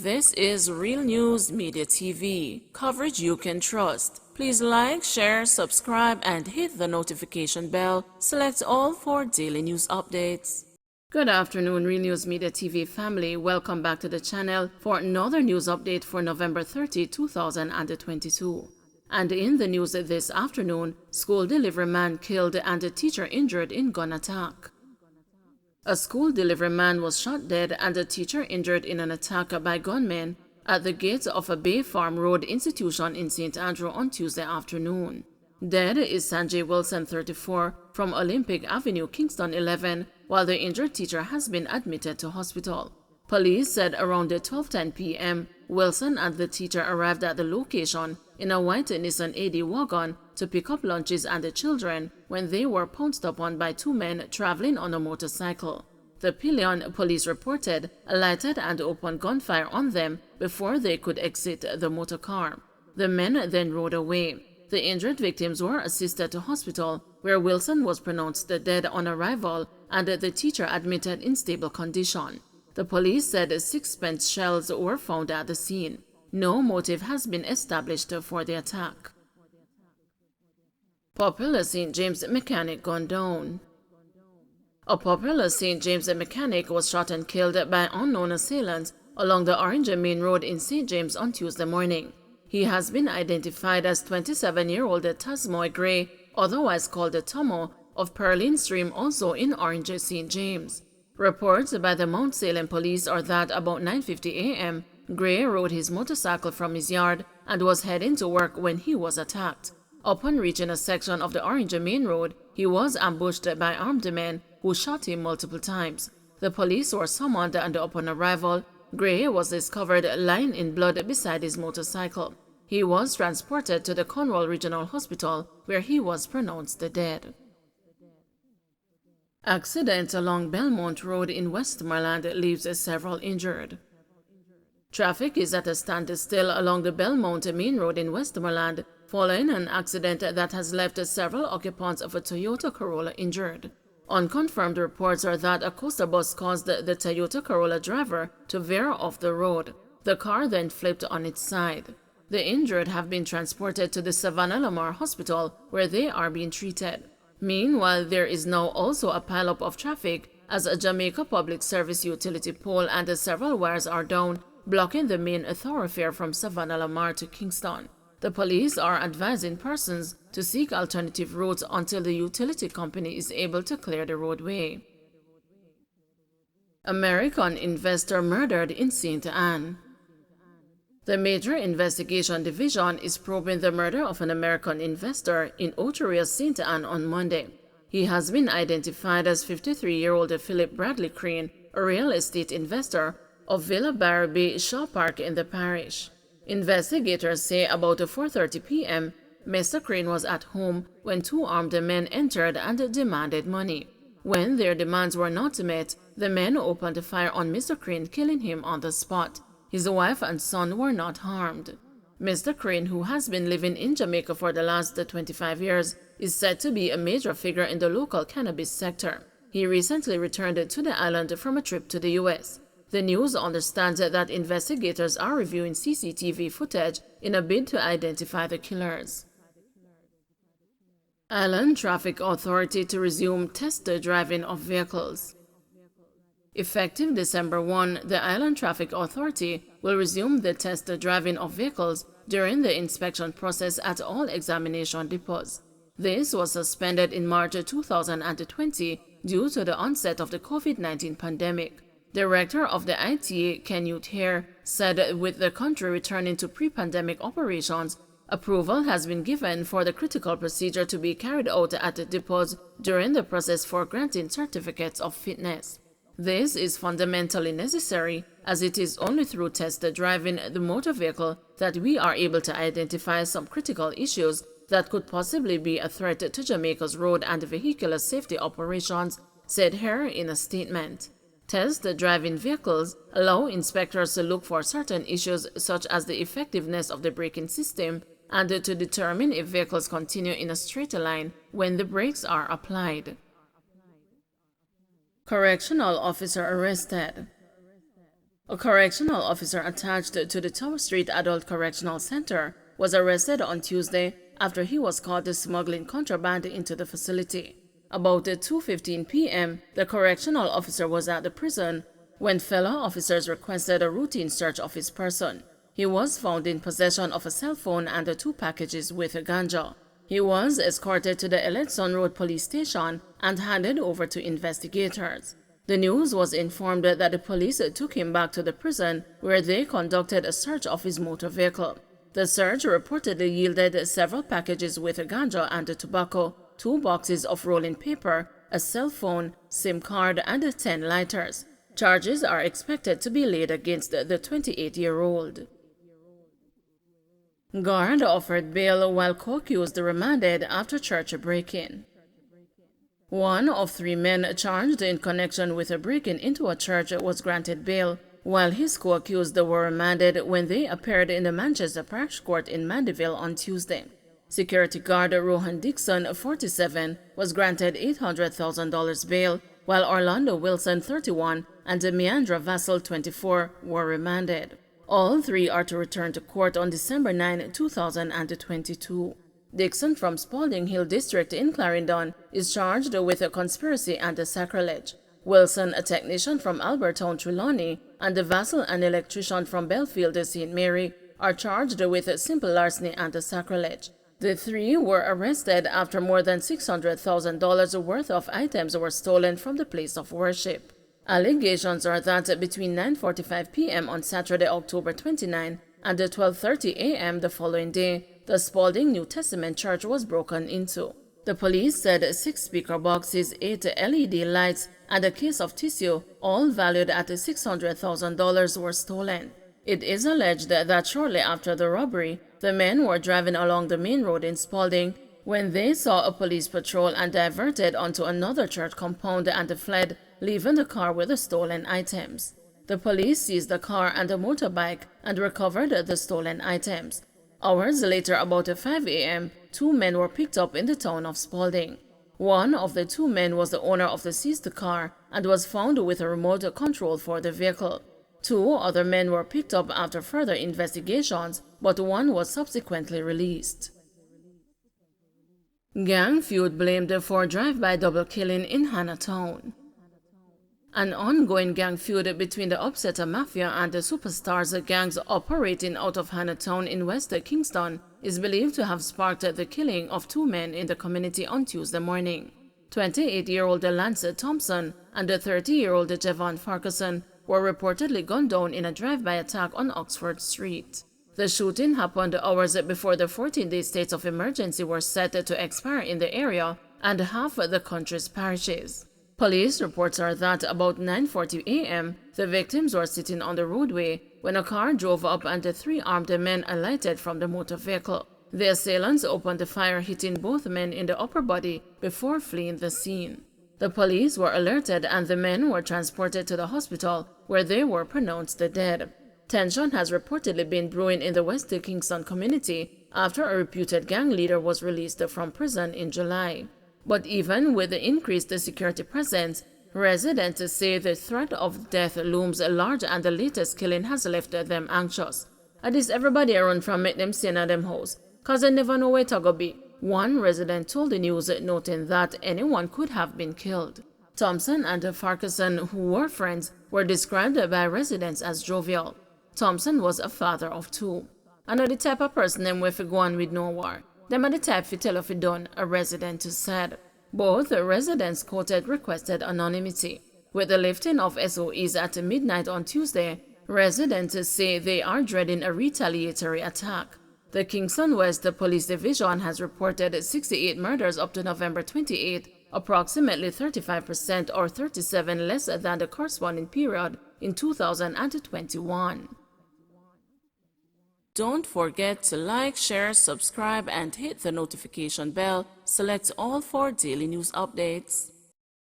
This is Real News Media TV, coverage you can trust. Please like, share, subscribe, and hit the notification bell. Select all for daily news updates. Good afternoon, Real News Media TV family. Welcome back to the channel for another news update for November 30, 2022. And in the news this afternoon, school delivery man killed and a teacher injured in gun attack. A school delivery man was shot dead and a teacher injured in an attack by gunmen at the gate of a Bay Farm Road institution in St. Andrew on Tuesday afternoon. Dead is Sanjay Wilson, 34, from Olympic Avenue, Kingston 11, while the injured teacher has been admitted to hospital. Police said around 12:10 p.m., Wilson and the teacher arrived at the location in a white Nissan AD wagon to pick up lunches and the children when they were pounced upon by two men traveling on a motorcycle. The pillion, police reported, alighted and opened gunfire on them before they could exit the motor car. The men then rode away. The injured victims were assisted to hospital, where Wilson was pronounced dead on arrival and the teacher admitted in stable condition. The police said 6 spent shells were found at the scene. No motive has been established for the attack. Popular St. James mechanic gunned down. A popular St. James mechanic was shot and killed by unknown assailants along the Orange Main Road in St. James on Tuesday morning. He has been identified as 27-year-old Tasmoy Gray, otherwise called Tomo, of Perlin Stream, also in Orange, St. James. Reports by the Mount Salem police are that about 9:50 a.m., Gray rode his motorcycle from his yard and was heading to work when he was attacked. Upon reaching a section of the Orange Main Road, he was ambushed by armed men who shot him multiple times. The police were summoned and upon arrival, Gray was discovered lying in blood beside his motorcycle. He was transported to the Cornwall Regional Hospital, where he was pronounced dead. Accident along Belmont Road in Westmoreland leaves several injured. Traffic is at a standstill along the Belmont Main Road in Westmoreland following an accident that has left several occupants of a Toyota Corolla injured. Unconfirmed reports are that a coaster bus caused the Toyota Corolla driver to veer off the road. The car then flipped on its side. The injured have been transported to the Savannah Lamar Hospital, where they are being treated. Meanwhile, there is now also a pileup of traffic as a Jamaica Public Service utility pole and several wires are down, blocking the main thoroughfare from Savannah Lamar to Kingston. The police are advising persons to seek alternative routes until the utility company is able to clear the roadway. American investor murdered in St. Anne. The Major Investigation Division is probing the murder of an American investor in Oteria, St. Anne on Monday. He has been identified as 53-year-old Philip Bradley Crane, a real estate investor of Villa Barrowby Shaw Park in the parish. Investigators say about 4:30 p.m., Mr. Crane was at home when two armed men entered and demanded money. When their demands were not met, the men opened fire on Mr. Crane, killing him on the spot. His wife and son were not harmed. Mr. Crane, who has been living in Jamaica for the last 25 years, is said to be a major figure in the local cannabis sector. He recently returned to the island from a trip to the U.S. The news understands that investigators are reviewing CCTV footage in a bid to identify the killers. Island Traffic Authority to resume test driving of vehicles. Effective December 1, the Island Traffic Authority will resume the test driving of vehicles during the inspection process at all examination depots. This was suspended in March 2020 due to the onset of the COVID-19 pandemic. Director of the ITA, Kenute Hare, said with the country returning to pre-pandemic operations, approval has been given for the critical procedure to be carried out at the depots during the process for granting certificates of fitness. This is fundamentally necessary, as it is only through test driving the motor vehicle that we are able to identify some critical issues that could possibly be a threat to Jamaica's road and vehicular safety operations, said Hare in a statement. Test driving vehicles allow inspectors to look for certain issues such as the effectiveness of the braking system and to determine if vehicles continue in a straight line when the brakes are applied. Correctional officer arrested. A correctional officer attached to the Tower Street Adult Correctional Center was arrested on Tuesday after he was caught smuggling contraband into the facility. About 2:15 p.m., the correctional officer was at the prison when fellow officers requested a routine search of his person. He was found in possession of a cell phone and 2 packages with ganja. He was escorted to the Eledson Road police station and handed over to investigators. The news was informed that the police took him back to the prison where they conducted a search of his motor vehicle. The search reportedly yielded several packages with ganja and tobacco, 2 boxes of rolling paper, a cell phone, SIM card, and 10 lighters. Charges are expected to be laid against the 28-year-old. Guard offered bail while co-accused remanded after church break-in. One of 3 men charged in connection with a break-in into a church was granted bail, while his co-accused were remanded when they appeared in the Manchester Parish Court in Mandeville on Tuesday. Security guard Rohan Dixon, 47, was granted $800,000 bail, while Orlando Wilson, 31, and Meandra Vassell, 24, were remanded. All 3 are to return to court on December 9, 2022. Dixon from Spalding Hill District in Clarendon is charged with a conspiracy and a sacrilege. Wilson, a technician from Albertown, Trelawney, and Vassell, an electrician from Belfield, St. Mary, are charged with simple larceny and a sacrilege. The 3 were arrested after more than $600,000 worth of items were stolen from the place of worship. Allegations are that between 9:45 p.m. on Saturday, October 29, and 12:30 a.m. the following day, the Spalding New Testament Church was broken into. The police said 6 speaker boxes, 8 LED lights, and a case of tissue, all valued at $600,000, were stolen. It is alleged that shortly after the robbery, the men were driving along the main road in Spalding when they saw a police patrol and diverted onto another church compound and fled, leaving the car with the stolen items. The police seized the car and a motorbike and recovered the stolen items. Hours later, about 5 a.m., 2 men were picked up in the town of Spalding. One of the 2 men was the owner of the seized car and was found with a remote control for the vehicle. 2 other men were picked up after further investigations, but 1 was subsequently released. Gang feud blamed for drive-by double killing in Hannahtown. An ongoing gang feud between the Upsetter Mafia and the Superstars gangs operating out of Hannahtown in West Kingston is believed to have sparked the killing of 2 men in the community on Tuesday morning. 28-year-old Lance Thompson and 30-year-old Javon Farquharson were reportedly gunned down in a drive-by attack on Oxford Street. The shooting happened hours before the 14-day states of emergency were set to expire in the area and half the country's parishes. Police reports are that about 9:40 a.m., the victims were sitting on the roadway when a car drove up and 3 armed men alighted from the motor vehicle. The assailants opened fire, hitting both men in the upper body before fleeing the scene. The police were alerted and the men were transported to the hospital where they were pronounced dead. Tension has reportedly been brewing in the West Kingston community after a reputed gang leader was released from prison in July. But even with the increased security presence, residents say the threat of death looms large and the latest killing has left them anxious. At least everybody around from make them stay in them house, cause they never know where to go be. One resident told the news, noting that anyone could have been killed. Thompson and Farquharson, who were friends, were described by residents as jovial. Thompson was a father of 2. I know the type of person them way fi go on with no war. Them are the type fi tell if it done, a resident said. Both residents quoted requested anonymity. With the lifting of SOEs at midnight on Tuesday, residents say they are dreading a retaliatory attack. The Kingston West Police Division has reported 68 murders up to November 28, approximately 35% or 37 less than the corresponding period in 2021. Don't forget to like, share, subscribe, and hit the notification bell. Select all for daily news updates.